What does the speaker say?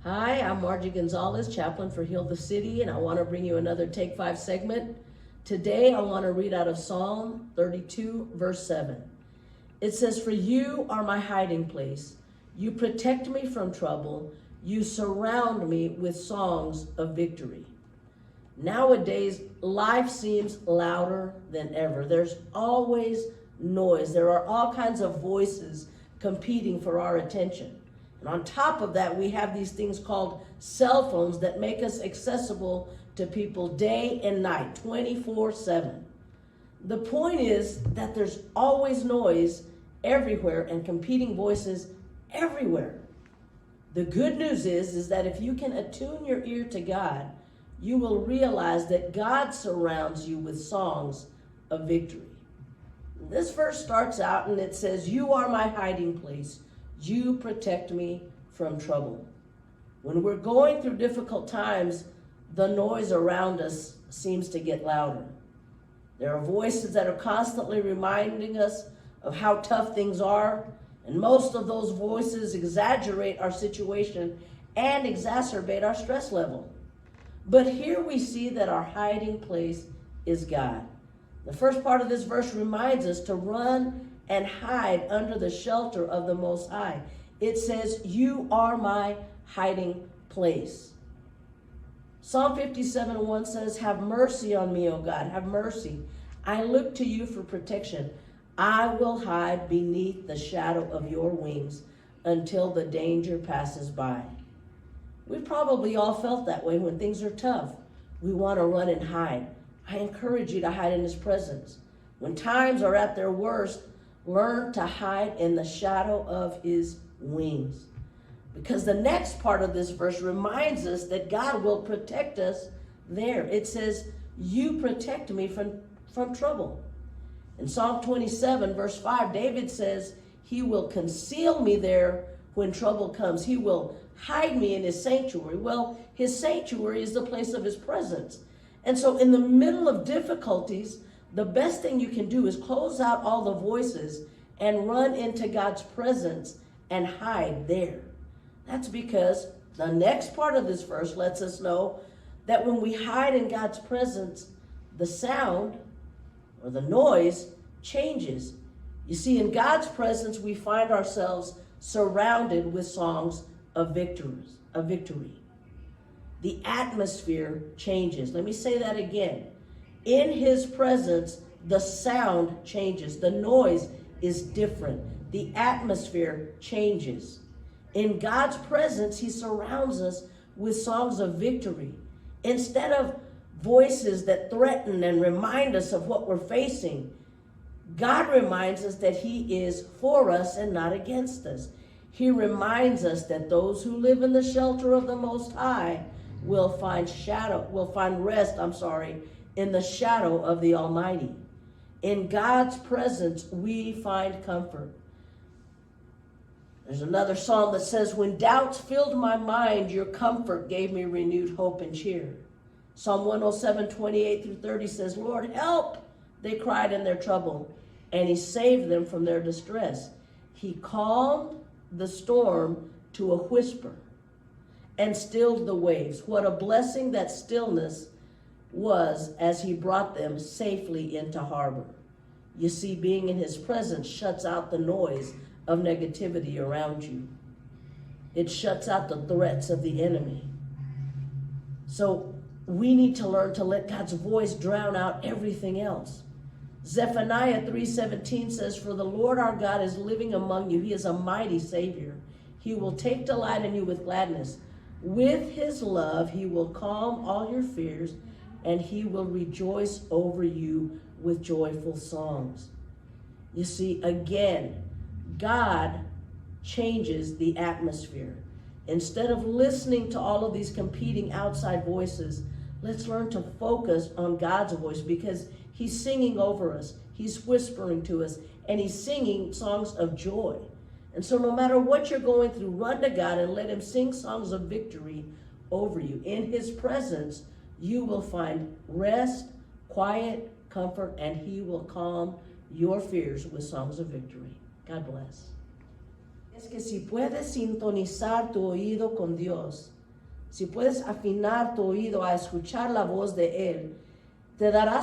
Hi, I'm Margie Gonzalez, chaplain for Heal the City, and I want to bring you another Take 5 segment. Today, I want to read out of Psalm 32, verse 7. It says, "For you are my hiding place. You protect me from trouble. You surround me with songs of victory." Nowadays, life seems louder than ever. There's always noise. There are all kinds of voices competing for our attention. And on top of that, we have these things called cell phones that make us accessible to people day and night, 24/7. The point is that there's always noise everywhere and competing voices everywhere. The good news is that if you can attune your ear to God, you will realize that God surrounds you with songs of victory. This verse starts out and it says, "You are my hiding place. You protect me from trouble." When we're going through difficult times, the noise around us seems to get louder. There are voices that are constantly reminding us of how tough things are, and most of those voices exaggerate our situation and exacerbate our stress level. But here we see that our hiding place is God. The first part of this verse reminds us to run and hide under the shelter of the Most High. It says, "You are my hiding place." Psalm 57:1 says, "Have mercy on me, O God, have mercy. I look to you for protection. I will hide beneath the shadow of your wings until the danger passes by." We've probably all felt that way when things are tough. We want to run and hide. I encourage you to hide in His presence. When times are at their worst, learn to hide in the shadow of His wings. Because the next part of this verse reminds us that God will protect us there. It says, "You protect me from trouble." In Psalm 27, verse 5, David says, "He will conceal me there when trouble comes. He will hide me in His sanctuary." Well, His sanctuary is the place of His presence. And so in the middle of difficulties, the best thing you can do is close out all the voices and run into God's presence and hide there. That's because the next part of this verse lets us know that when we hide in God's presence, the sound or the noise changes. You see, in God's presence, we find ourselves surrounded with songs of victory. The atmosphere changes. Let me say that again. In His presence, the sound changes. The noise is different. The atmosphere changes. In God's presence, He surrounds us with songs of victory. Instead of voices that threaten and remind us of what we're facing, God reminds us that He is for us and not against us. He reminds us that those who live in the shelter of the Most High will find rest in the shadow of the Almighty. In God's presence, we find comfort. There's another psalm that says, "When doubts filled my mind, your comfort gave me renewed hope and cheer." Psalm 107, 28 through 30 says, "Lord, help!" they cried in their trouble, and He saved them from their distress. He calmed the storm to a whisper and stilled the waves. What a blessing that stillness was as He brought them safely into harbor. You see, being in His presence shuts out the noise of negativity around you. It shuts out the threats of the enemy. So we need to learn to let God's voice drown out everything else. Zephaniah 3:17 says, "For the Lord our God is living among you. He is a mighty Savior. He will take delight in you with gladness. With His love, He will calm all your fears, and He will rejoice over you with joyful songs." You see, again, God changes the atmosphere. Instead of listening to all of these competing outside voices, let's learn to focus on God's voice, because He's singing over us. He's whispering to us, and He's singing songs of joy. And so no matter what you're going through, run to God and let Him sing songs of victory over you. In His presence, you will find rest, quiet, comfort, and He will calm your fears with songs of victory. God bless. es que si puedes sintonizar tu oído con Dios, si puedes afinar tu oído a escuchar la voz de Él, te darás